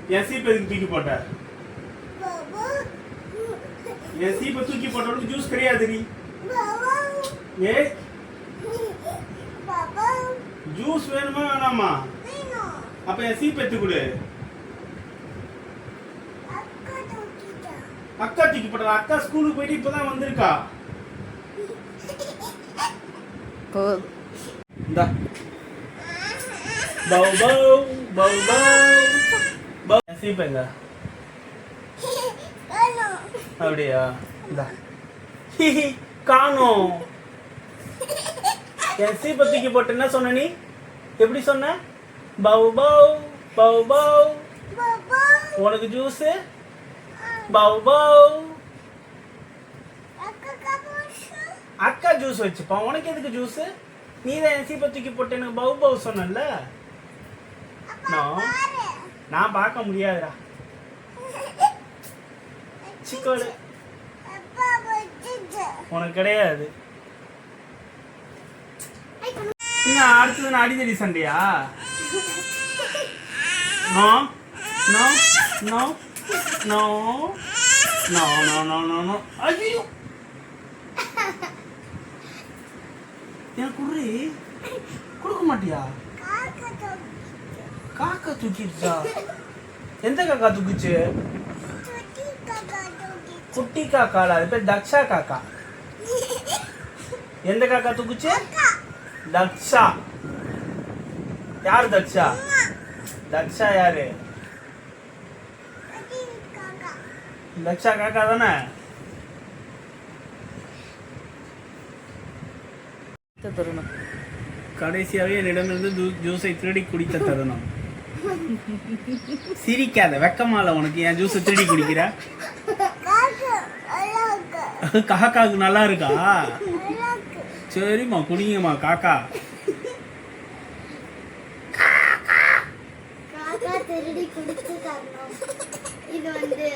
என் சீப்பை எதுக்கு தூக்கி போட்ட? என் சீப்பை தூக்கி போட்டவனுக்கு ஜூஸ் கிடையாது நீ. ஏ ஜூஸ் வேணுமா வேணாமா? அப்ப என் சீப்பை எடுத்து கொடு. அக்கா தூக்கி போட்டா? அக்கா ஸ்கூலுக்கு போயிட்டு இப்பதான் வந்திருக்கா. இந்தா பௌ பௌ பௌ பௌ. சீப்பங்க அப்படியா? இந்தா காணோம். என் சீப்பை தூக்கி போட்டு என்ன சொன்ன நீ? எப்படி சொன்ன? பௌ பௌ பௌ பௌ. உனக்கு ஜூஸ் பௌ பௌ. அக்கா ஜூஸ் வச்சுப்பா. உனக்கு எதுக்கு ஜூஸ்? நீ தான் என் சீப்பை தூக்கி போட்டு எனக்கு பௌ பௌ சொன்னல. நான் பார்க்க முடியாதுடா. சிக்கோடு உனக்கு கிடையாது. என்ன அடுத்தது அடிதடி சண்டையா? No no no no no no no no no. ஐயோ எனக்கு குர்ரி கொடுக்க மாட்டியா? காக்கா தூக்கிடுச்சா? எந்த காக்கா தூக்கிச்சு? குட்டி காக்கால. அது பேர் தக்ஷா காக்கா. எந்த காக்கா தூக்குச்சு? தக்ஷா. யாரு தக்ஷா? தக்ஷா யாரு? தக்ஷா காக்கா தானே? தருணம் கடைசியாவே என்னிடமிருந்து ஜூஸை திருடி குடித்த தருணம். சிரிக்காத, வெக்கமால உனக்கு. என் ஜூஸை திருடி குடிக்கிற? காக்காவுக்கு நல்லா இருக்கா? சரிம்மா குடிங்கம்மா. காக்கா திருடி குடிச்சு தரணும். இது வந்து